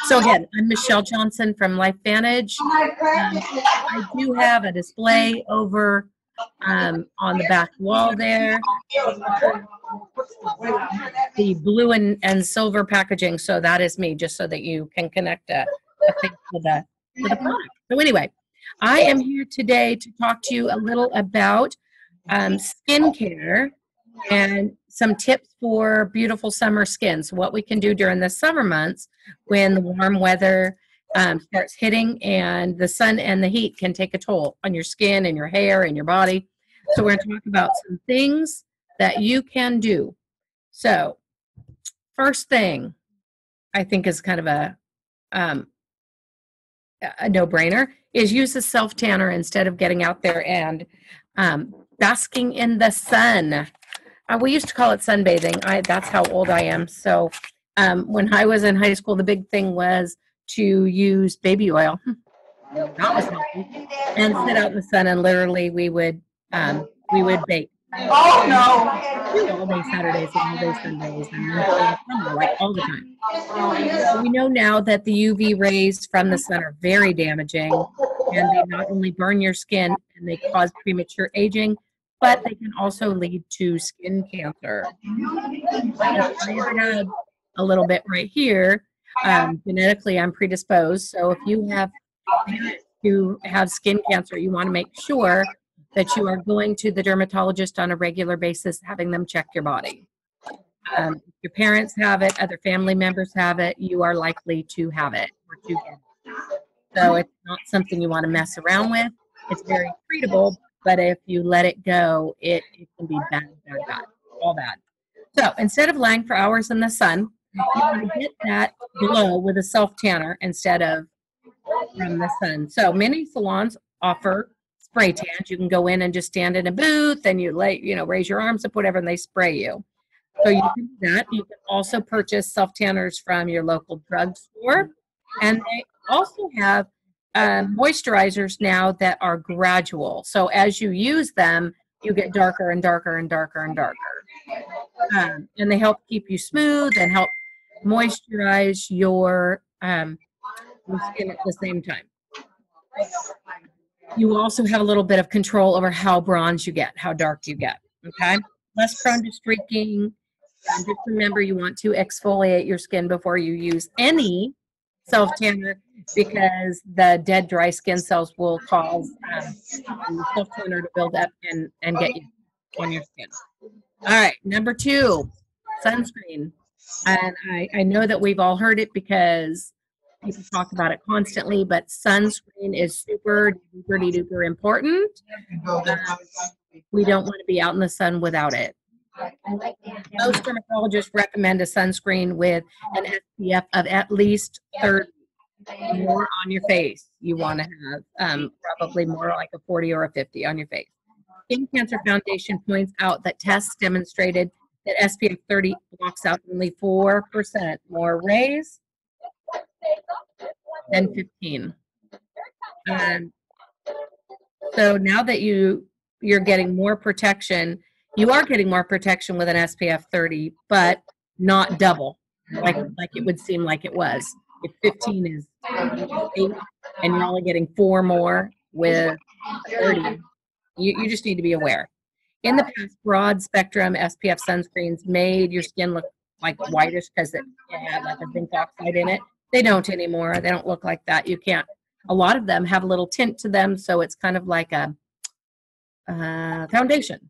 So again, I'm Michelle Johnson from LifeVantage. I do have a display over on the back wall there. The blue and silver packaging, so that is me, just so that you can connect a thing to the product. So anyway, I am here today to talk to you a little about skincare and some tips for beautiful summer skin. So what we can do during the summer months when the warm weather starts hitting and the sun and the heat can take a toll on your skin and your hair and your body. So we're going to talk about some things that you can do. So first thing I think is kind of a no-brainer is use a self-tanner instead of getting out there and basking in the sun. We used to call it sunbathing. That's how old I am. So when I was in high school, the big thing was to use baby oil. That was healthy. And sit out in the sun, and literally we would bake. Oh no! All day Saturdays and all day Sundays, and like all the time. So we know now that the UV rays from the sun are very damaging, and they not only burn your skin and they cause premature aging, but they can also lead to skin cancer. I had a little bit right here. Genetically, I'm predisposed. So if you have parents who have skin cancer, you want to make sure that you are going to the dermatologist on a regular basis, having them check your body. If your parents have it, other family members have it, you are likely to have it or to get it. So it's not something you want to mess around with. It's very treatable, but if you let it go, it can be bad, all bad. So instead of lying for hours in the sun, you want to get that glow with a self-tanner instead of from the sun. So many salons offer spray tans. You can go in and just stand in a booth and you raise your arms up, whatever, and they spray you. So you can do that. You can also purchase self-tanners from your local drugstore. And they also have moisturizers now that are gradual. So as you use them, you get darker and darker and darker and darker. And they help keep you smooth and help moisturize your skin at the same time. You also have a little bit of control over how bronze you get, how dark you get, okay? Less prone to streaking. Just remember you want to exfoliate your skin before you use any self-tanner because the dead, dry skin cells will cause the self-tanner to build up and get you on your skin. All right, number 2, sunscreen. And I know that we've all heard it because people talk about it constantly, but sunscreen is super duper important. We don't want to be out in the sun without it. Most dermatologists recommend a sunscreen with an SPF of at least 30 more on your face. You want to have probably more like a 40 or a 50 on your face. Skin Cancer Foundation points out that tests demonstrated that SPF 30 blocks out only 4% more rays than 15. So now that you're getting more protection, you are getting more protection with an SPF 30, but not double, like it would seem like it was. If 15 is 8 and you're only getting 4 more with 30, you just need to be aware. In the past, broad spectrum SPF sunscreens made your skin look like whitish because it had like a zinc oxide in it. They don't anymore. They don't look like that. You can't. A lot of them have a little tint to them, so it's kind of like a foundation,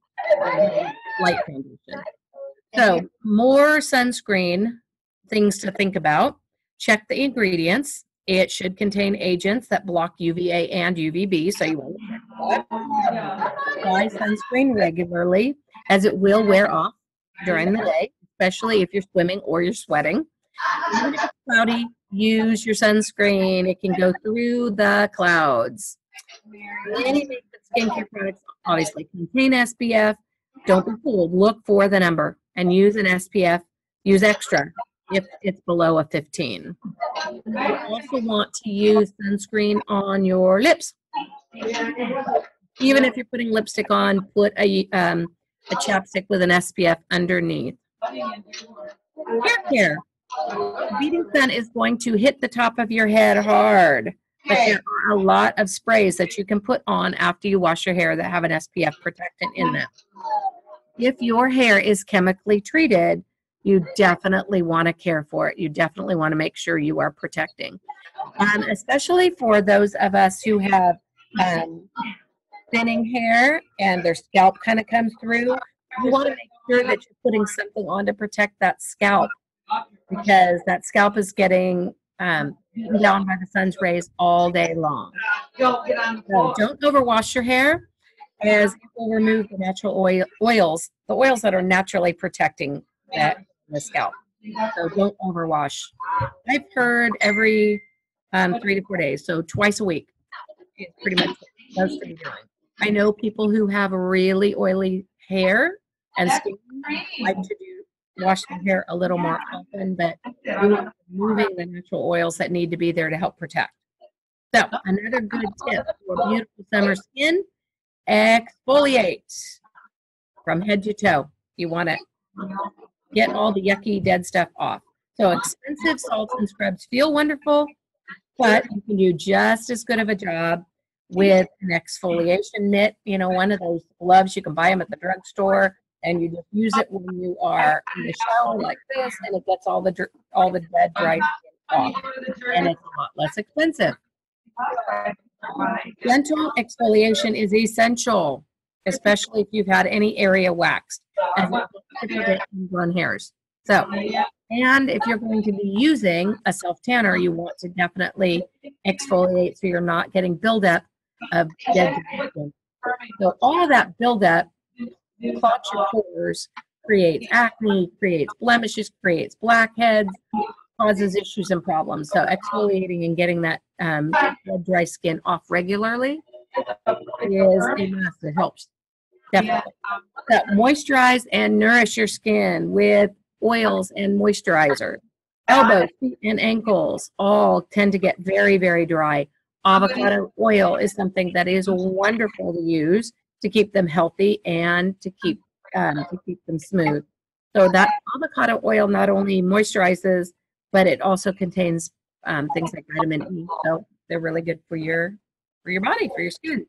light foundation. So more sunscreen things to think about. Check the ingredients. It should contain agents that block UVA and UVB, so you want to apply sunscreen regularly, as it will wear off during the day, especially if you're swimming or you're sweating. Even if it's cloudy, use your sunscreen. It can go through the clouds. Many skincare products obviously contain SPF. Don't be fooled. Look for the number and use an SPF. Use extra if it's below a 15. You also want to use sunscreen on your lips. Even if you're putting lipstick on, put a chapstick with an SPF underneath. Hair care. The beating sun is going to hit the top of your head hard, but there are a lot of sprays that you can put on after you wash your hair that have an SPF protectant in them. If your hair is chemically treated, you definitely want to care for it. You definitely want to make sure you are protecting. Especially for those of us who have thinning hair and their scalp kind of comes through, you want to make sure that you're putting something on to protect that scalp, because that scalp is getting beaten down by the sun's rays all day long. So don't overwash your hair, as it will remove the natural oils, the oils that are naturally protecting the scalp. So don't overwash. I've heard every 3 to 4 days, so twice a week is pretty much what most to be doing. I know people who have really oily hair and skin like to wash their hair a little more often, but we want removing the natural oils that need to be there to help protect. So another good tip for beautiful summer skin: exfoliate from head to toe. You want to get all the yucky dead stuff off. So expensive salts and scrubs feel wonderful, but you can do just as good of a job with an exfoliation mitt. You know, one of those gloves, you can buy them at the drugstore, and you just use it when you are in the shower like this, and it gets all the dead, dry skin off, and it's a lot less expensive. Gentle exfoliation is essential, especially if you've had any area waxed, as to prevent ingrown hairs. So, and if you're going to be using a self-tanner, you want to definitely exfoliate so you're not getting buildup of dead skin. So all of that buildup clogs your pores, creates acne, creates blemishes, creates blackheads, causes issues and problems. So exfoliating and getting that dead, dry skin off regularly is a must. It helps, definitely. So moisturize and nourish your skin with oils and moisturizer. Elbows, feet, and ankles all tend to get very, very dry. Avocado oil is something that is wonderful to use to keep them healthy and to keep them smooth. So that avocado oil not only moisturizes, but it also contains things like vitamin E. So they're really good for your body, for your skin.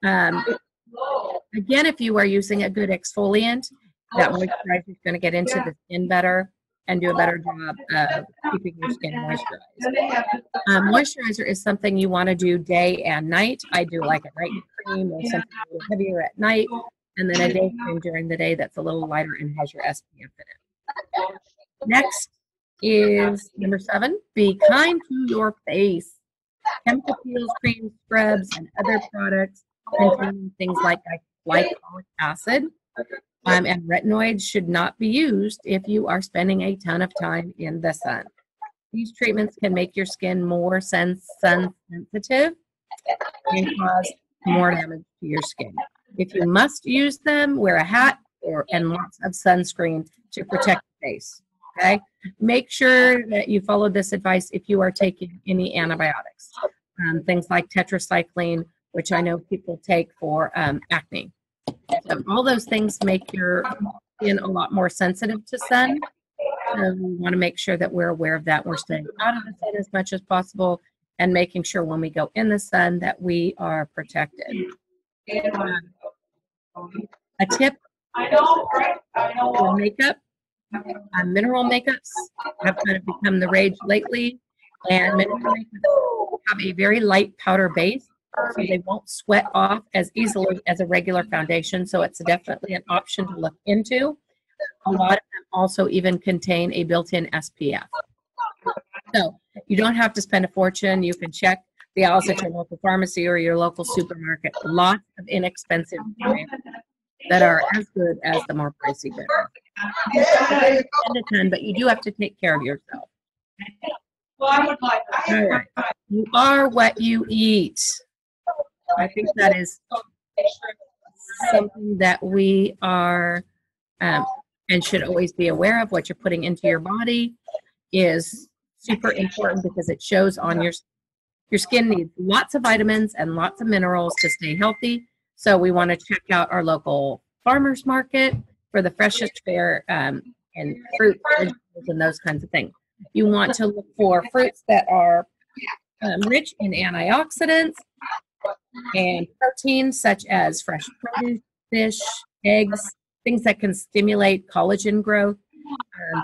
Again, if you are using a good exfoliant, that moisturizer is going to get into the skin better and do a better job of keeping your skin moisturized. Moisturizer is something you want to do day and night. I do like a night cream or something a little heavier at night, and then a day cream during the day that's a little lighter and has your SPF in it. Next is number 7, be kind to your face. Chemical peels, creams, scrubs, and other products containing things like glycolic acid and retinoids should not be used if you are spending a ton of time in the sun. These treatments can make your skin more sun sensitive and cause more damage to your skin. If you must use them, wear a hat and lots of sunscreen to protect your face. Okay? Make sure that you follow this advice if you are taking any antibiotics. Things like tetracycline, which I know people take for acne. So all those things make your skin a lot more sensitive to sun. So we want to make sure that we're aware of that. We're staying out of the sun as much as possible and making sure when we go in the sun that we are protected. A tip for makeup. Mineral makeups have kind of become the rage lately, and mineral makeups have a very light powder base, so they won't sweat off as easily as a regular foundation, so it's definitely an option to look into. A lot of them also even contain a built-in SPF. So you don't have to spend a fortune. You can check the aisles at your local pharmacy or your local supermarket. Lots of inexpensive brands that are as good as the more pricey brands. But you do have to take care of yourself. All right. You are what you eat. I think that is something that we are and should always be aware of. What you're putting into your body is super important because it shows on your skin needs lots of vitamins and lots of minerals to stay healthy. So we want to check out our local farmers market for the freshest, fair and fruit, vegetables, and those kinds of things. You want to look for fruits that are rich in antioxidants and proteins such as fresh produce, fish, eggs, things that can stimulate collagen growth.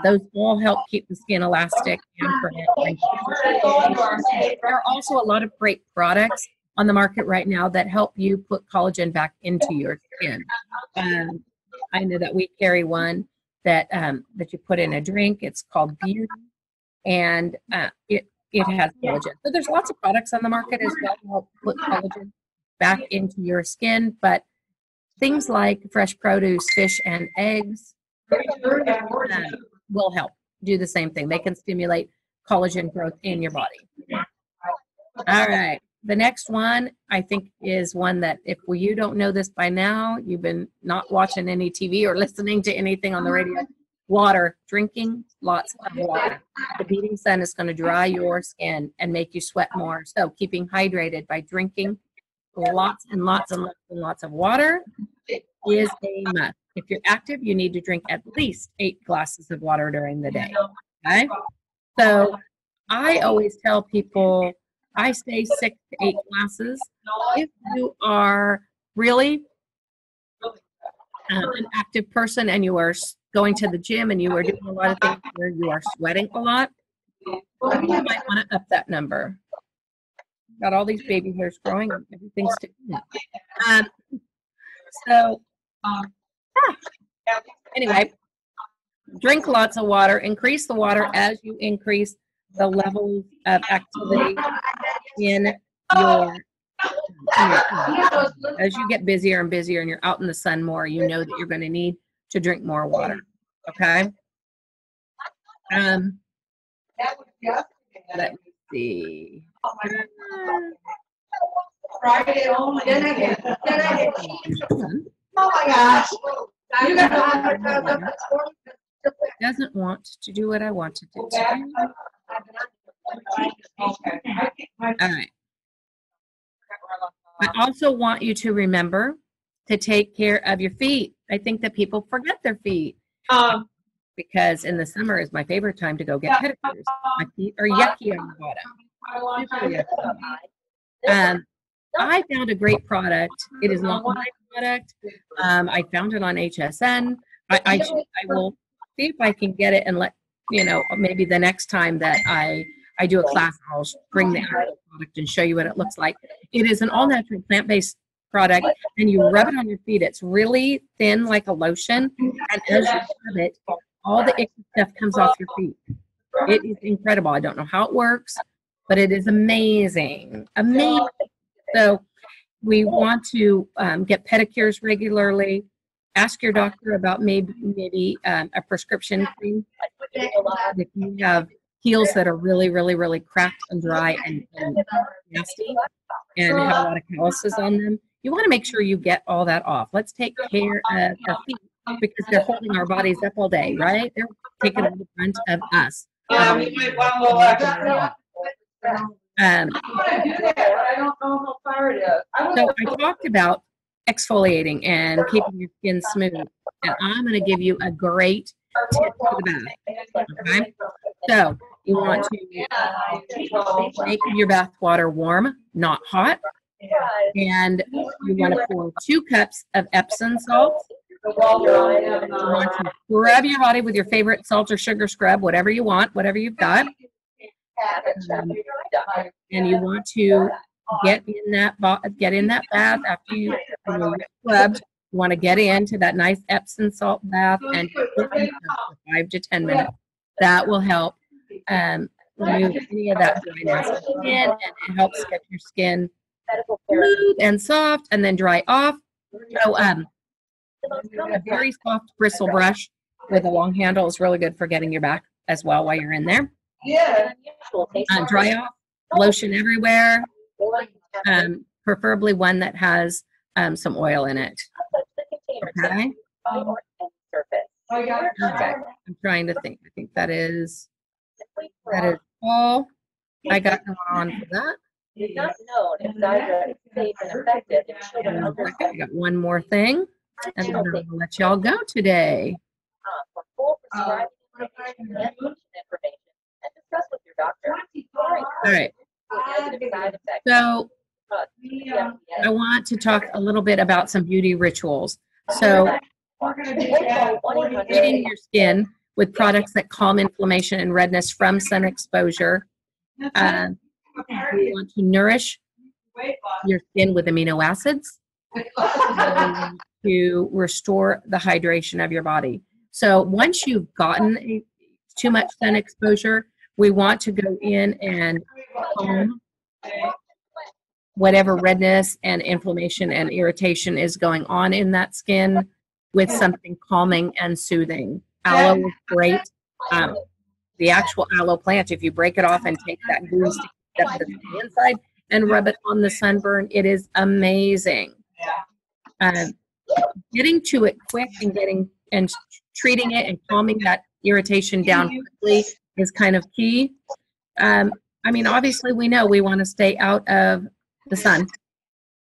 Those all help keep the skin elastic and prevent wrinkles. There are also a lot of great products on the market right now that help you put collagen back into your skin. I know that we carry one that you put in a drink. It's called Beauty, and it has collagen. So there's lots of products on the market as well to help put collagen back into your skin, but things like fresh produce, fish, and eggs will help do the same thing. They can stimulate collagen growth in your body. All right. The next one, I think, is one that if you don't know this by now, you've been not watching any TV or listening to anything on the radio. Water, drinking lots of water. The beating sun is going to dry your skin and make you sweat more. So keeping hydrated by drinking lots and lots and lots and lots of water is a must. If you're active, you need to drink at least 8 glasses of water during the day. Okay? So I always tell people, I say 6 to 8 glasses. If you are really an active person and you are going to the gym and you are doing a lot of things where you are sweating a lot, you might want to up that number. Got all these baby hairs growing and everything's sticking up. Anyway, drink lots of water. Increase the water as you increase the levels of activity in your as you get busier and busier and you're out in the sun more, you know that you're going to need to drink more water. Okay. Let me see. Friday only. Oh my gosh. Doesn't want to do what I want to do today. All right. I also want you to remember to take care of your feet. I think that people forget their feet. Because in the summer is my favorite time to go get pedicures. My feet are yucky on the bottom. Super yucky. I found a great product. It is not my product. I found it on HSN. I will see if I can get it and let you know, maybe the next time that I do a class, I'll bring the actual product and show you what it looks like. It is an all-natural plant-based product, and you rub it on your feet. It's really thin like a lotion, and as you rub it, all the icky stuff comes off your feet. It is incredible. I don't know how it works, but it is amazing. Amazing. So we want to get pedicures regularly. Ask your doctor about maybe a prescription cream. If you have heels that are really, really, really cracked and dry and nasty and have a lot of calluses on them, you want to make sure you get all that off. Let's take care of our feet because they're holding our bodies up all day, right? They're taking all the brunt of us. So I talked about exfoliating and keeping your skin smooth, and I'm going to give you a great tip for the bath. Okay, so you want to make your bath water warm, not hot, and you want to pour 2 cups of Epsom salt. You want to scrub your body with your favorite salt or sugar scrub, whatever you want, whatever you've got. And you want to get in that bath after you're scrubbed. You want to get into that nice Epsom salt bath and put it for 5 to 10 minutes. That will help remove any of that dryness in the skin, and it helps get your skin smooth and soft and then dry off. So a very soft bristle brush with a long handle is really good for getting your back as well while you're in there. Dry off, lotion everywhere, preferably one that has some oil in it. Okay. I'm trying to think. I think that is all I got going on for that. I got one more thing, and then I'm going to let y'all go today. prescribing information and discuss with your doctor. All right. Negative side effects. So I want to talk a little bit about some beauty rituals. So treating your skin with products that calm inflammation and redness from sun exposure. We want to nourish your skin with amino acids to restore the hydration of your body. So once you've gotten too much sun exposure, we want to go in and calm whatever redness and inflammation and irritation is going on in that skin with something calming and soothing. Aloe is great. The actual aloe plant, if you break it off and take that green sticky stuff that's on the inside and rub it on the sunburn, it is amazing. Getting to it quick and treating it and calming that irritation down quickly is kind of key. I mean, obviously, we know we want to stay out of the sun.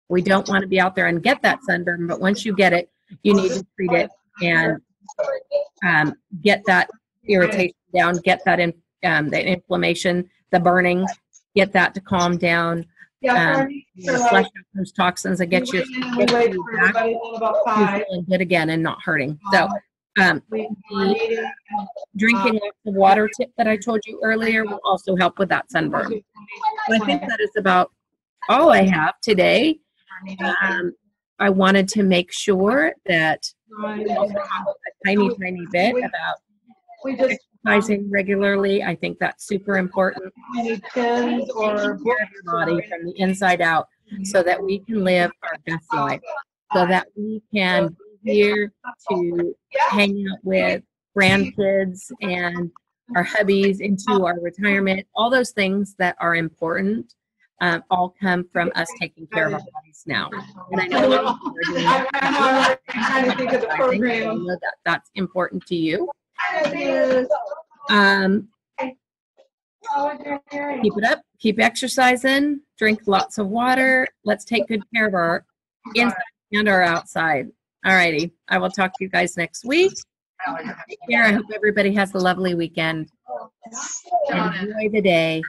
We don't want to be out there and get that sunburn, but once you get it, you need to treat it and get that irritation down, get that the inflammation, the burning, get that to calm down, flush out those toxins and get you back to feeling good again and not hurting. So the drinking lots of water tip that I told you earlier will also help with that sunburn. So I think that is about all I have today. I wanted to make sure that we also talk a tiny bit about exercising regularly. I think that's super important. Taking care of your body from the inside out so that we can live our best life, so that we can be here to hang out with grandkids and our hubbies into our retirement. All those things that are important all come from us taking care of our bodies now. And I know a lot of people are doing that. I know that that's important to you. Keep it up. Keep exercising. Drink lots of water. Let's take good care of our inside and our outside. All righty. I will talk to you guys next week. Take care. I hope everybody has a lovely weekend. Enjoy the day.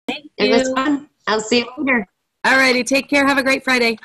Thank It was you. fun. I'll see you later. All righty. Take care. Have a great Friday.